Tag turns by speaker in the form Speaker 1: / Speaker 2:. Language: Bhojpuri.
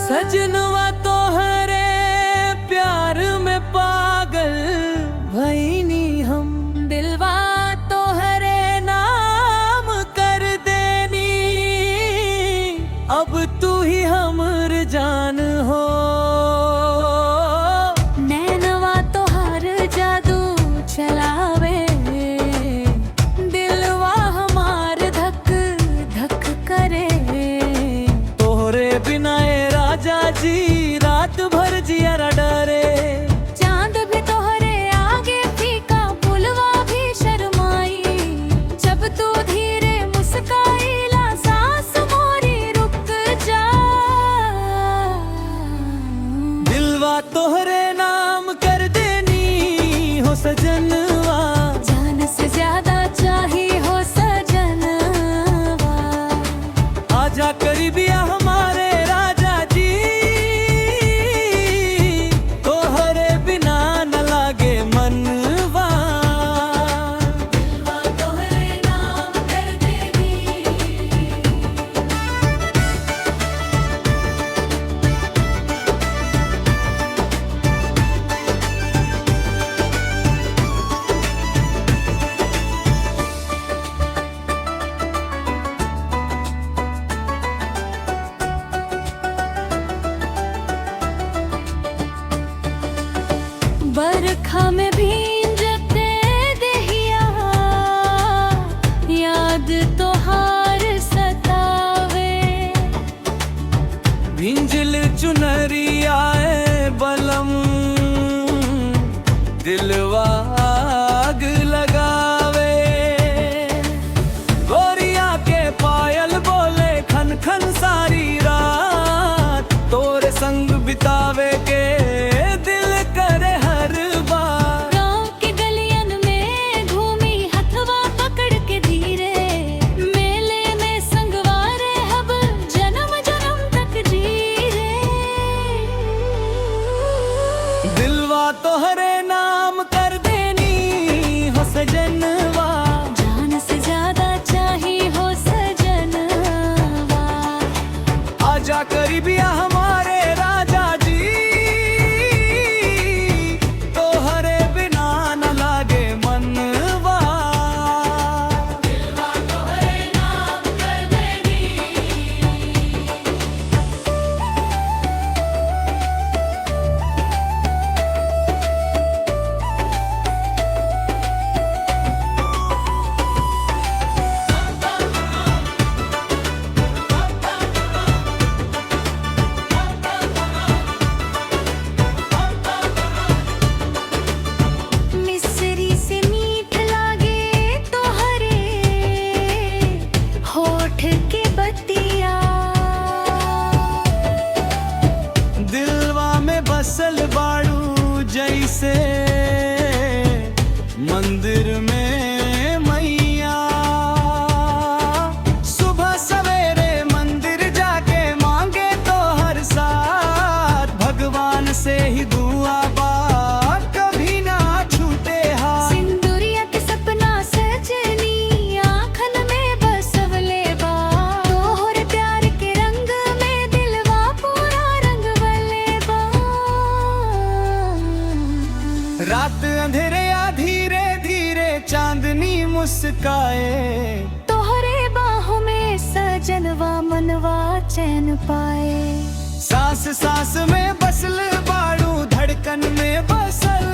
Speaker 1: सजनवा तोहरे प्यार में पागल भईनी हम, दिलवा तोहरे नाम कर देनी, अब तू ही हमर जान हो।
Speaker 2: नैनवा तोहर जादू चलावे, दिलवा हमार धक धक करे।
Speaker 1: तोहरे बिना राजा जी रात भर जियरा डरे,
Speaker 2: चांद भी तोहरे आगे फीका, पुलवा भी शर्माई, जब तू धीरे मुस्काईला सांस मोरी रुक जा।
Speaker 1: दिलवा तोहरे नाम कर देनी हो सजनवा,
Speaker 2: जान से ज्यादा चाही हो सजनवा।
Speaker 1: आजा करीबिया हमारे
Speaker 2: बरखा में भींजते देहिया, याद तोहार सतावे।
Speaker 1: भिंजल चुनरिया बलम, दिलवा आग लगावे। गोरिया के पायल बोले खन खन सारी रात, तोरे संग बितावे के तोहरे नाम कर देनी हो सजनवा,
Speaker 2: जान से ज्यादा चाही हो सजनवा।
Speaker 1: आजा करीबिया हमारे राजा जी, तोहरे बिना न लागे मनवा। दिलवा तोहरे नाम कर देनी। दिलवा में बसल बाड़ू जैसे मंदिर में मैया, सुबह सवेरे मंदिर जाके मांगे तो हर साथ, भगवान से ही दुआ बा कभी ना छूटे हाथ।
Speaker 2: सिंदूरिया के सपना सजनी आँखन में बसवले बा, तोहरे प्यार के रंग में दिलवा पूरा रंगवले बा।
Speaker 1: रात अंधेरे या धीरे धीरे चांदनी मुस्काए,
Speaker 2: तोहरे बाहों में सजनवा मनवा चैन पाए।
Speaker 1: सांस सांस में बसल बाड़ू, धड़कन में बसल